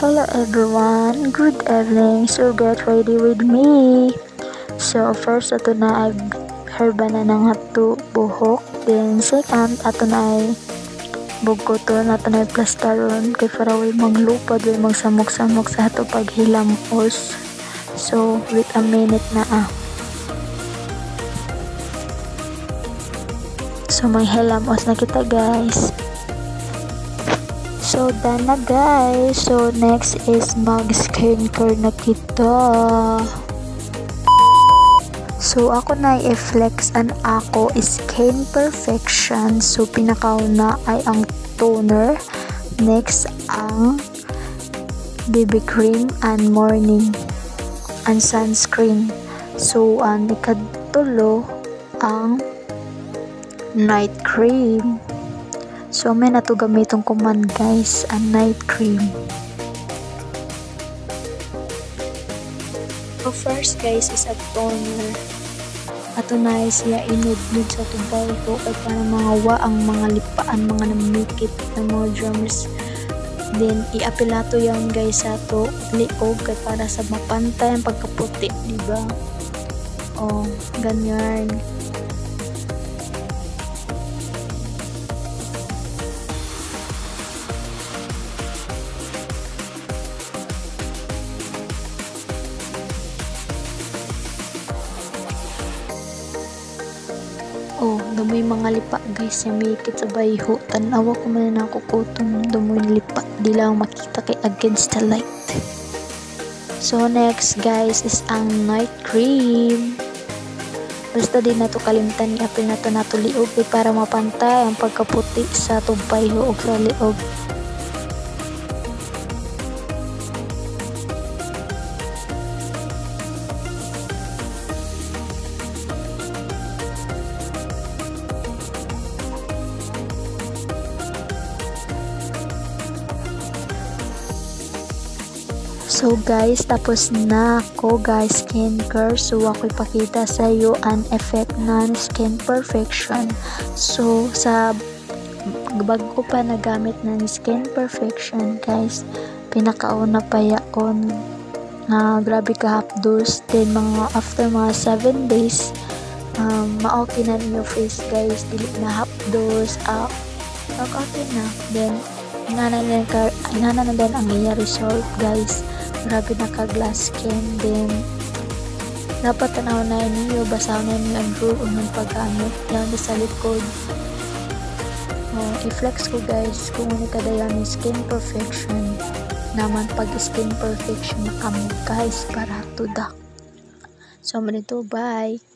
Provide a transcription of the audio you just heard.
Hello everyone, good evening. So get ready with me. So first ato na ay herba na ng hato buhok. Then second ato na ay bugkoton, ato na ay plastaron kay para way manglupad way magsamok-samok sa hato paghilamos. So wait a minute na So may hilamos na kita guys. So done na guys. So next is mag skincare na kita. So ako na i-flex an ako skin perfection. So pinakauna ay ang toner, next ang BB cream and morning and sunscreen. So ang ikatulo ang night cream. So may nato gamitong kuman guys ang night cream. So first guys is a toner. Ato na siya inudlod sa tubay ko kay para mga ang mga lipaan, mga namikit na mga germs. Then iapilato yan guys sa to liog kay para sa mapantay ang pagkaputi, diba? Oh, ganyan. Oh, damoy mga lipa guys, yung mikit sa bayho. Tanawa ko man na kukutong damoy lipa. Di lang makita kay against the light. So next guys is ang night cream. Basta din nato kalimtan ni apil nato liog para mapantay ang pagkaputi sa bayho o sa liog. So guys, tapos na ako guys skincare. So ako ipakita sa iyo ang effect ng skin perfection. So sa bago ko pa nagamit ng skin perfection guys, pinakauna pa yaon grabe ka hapdos. Then mga after mga 7 days ma-okay na yung face guys, dili na hapdos, okay na. Then inana na din ang iya result guys. Grabe na ka glass skin. Then dapat tanaw na niyo, basaw na niyo ang rule ng paggamit yan sa likod. I-flex ko guys kung ano kada yan yung skin perfection naman. Pag skin perfection na kamo guys para to dak. So manito, bye.